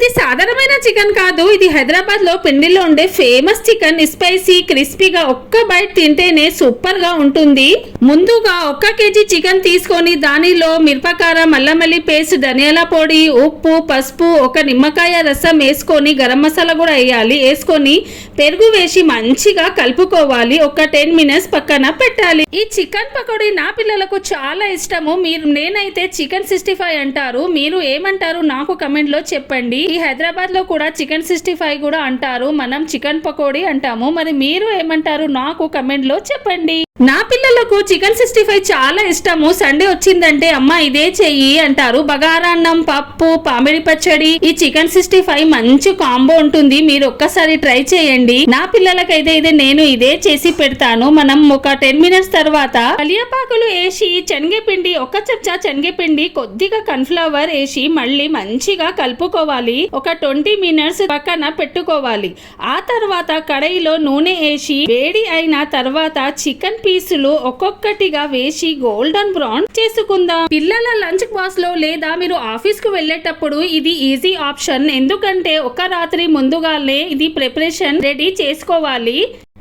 ఇది సాధారణమైన చికెన్ కాదు, ఇది హైదరాబాద్ లో పిండిలో ఉండే ఫేమస్ చికెన్. స్పైసీ క్రిస్పీగా ఒక్క బైట్ తింటేనే సూపర్ గా ఉంటుంది. ముందుగా 1 కేజీ చికెన్ తీసుకొని దానిలో మిరపకారం, అల్లం వెల్లుల్లి పేస్ట్, ధనియాల పొడి, ఉప్పు, పసుపు, 1 నిమ్మకాయ రసం వేసుకొని గరం మసాలా కూడా వేయాలి. వేసుకొని పెరుగు వేసి మంచిగా కలుపుకోవాలి. ఒక 10 మినిట్స్ పక్కన పెట్టాలి. ఈ చికెన్ పకోడీ నా పిల్లలకు చాలా ఇష్టము. నేనైతే చికెన్ 65 అంటారు, మీరు ఏమంటారు నాకు కమెంట్ లో చెప్పండి. ఈ హైదరాబాద్ లో కూడా చికెన్ 65 కూడా అంటారు, మనం చికెన్ పకోడీ అంటాము. మరి మీరు ఏమంటారు నాకు కమెంట్ లో చెప్పండి. నా పిల్లలకు చికెన్ 65 చాలా ఇష్టము. సండే వచ్చిందంటే అమ్మ ఇదే చెయ్యి అంటారు. బగారాన్నం, పప్పు, పామిడి పచ్చడి, ఈ చికెన్ 65 మంచి కాంబో ఉంటుంది. మీరు ఒక్కసారి ట్రై చేయండి. నా పిల్లలకైతే నేను ఇదే చేసి పెడతాను. మనం ఒక 10 మినిట్స్ తర్వాత కలియాపాకులు వేసి శనగపిండి, 1 చెంచా శనగపిండి, కొద్దిగా కన్ఫ్లవర్ వేసి మళ్ళీ మంచిగా కలుపుకోవాలి. ఒక 20 మినిట్స్ పక్కన పెట్టుకోవాలి. ఆ తర్వాత కడాయిలో నూనె వేసి వేడి అయిన తర్వాత చికెన్ పీసులు ఒక్కొక్కటిగా వేసి గోల్డెన్ బ్రౌన్ చేసుకుందాం. పిల్లల లంచ్ బాక్స్ లో లేదా మీరు ఆఫీస్ కు వెళ్ళేటప్పుడు ఇది ఈజీ ఆప్షన్. ఎందుకంటే ఒక రాత్రి ముందుగానే ఇది ప్రిపరేషన్ రెడీ చేసుకోవాలి.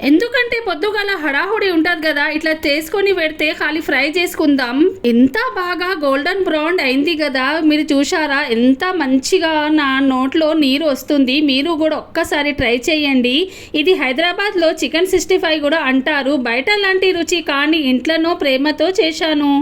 ఎందుకంటే పొద్దుగాల హడాహుడి ఉంటది కదా, ఇట్లా చేసుకొని పెడితే ఖాళీ ఫ్రై చేసుకుందాం. ఎంత బాగా గోల్డెన్ బ్రౌన్ అయింది కదా, మీరు చూసారా ఎంత మంచిగా నా నోట్లో నీరు వస్తుంది. మీరు కూడా ఒక్కసారి ట్రై చేయండి. ఇది హైదరాబాద్ లో చికెన్ 65 కూడా అంటారు. బయట లాంటి రుచి కానీ ఇంట్లోనో ప్రేమతో చేశాను.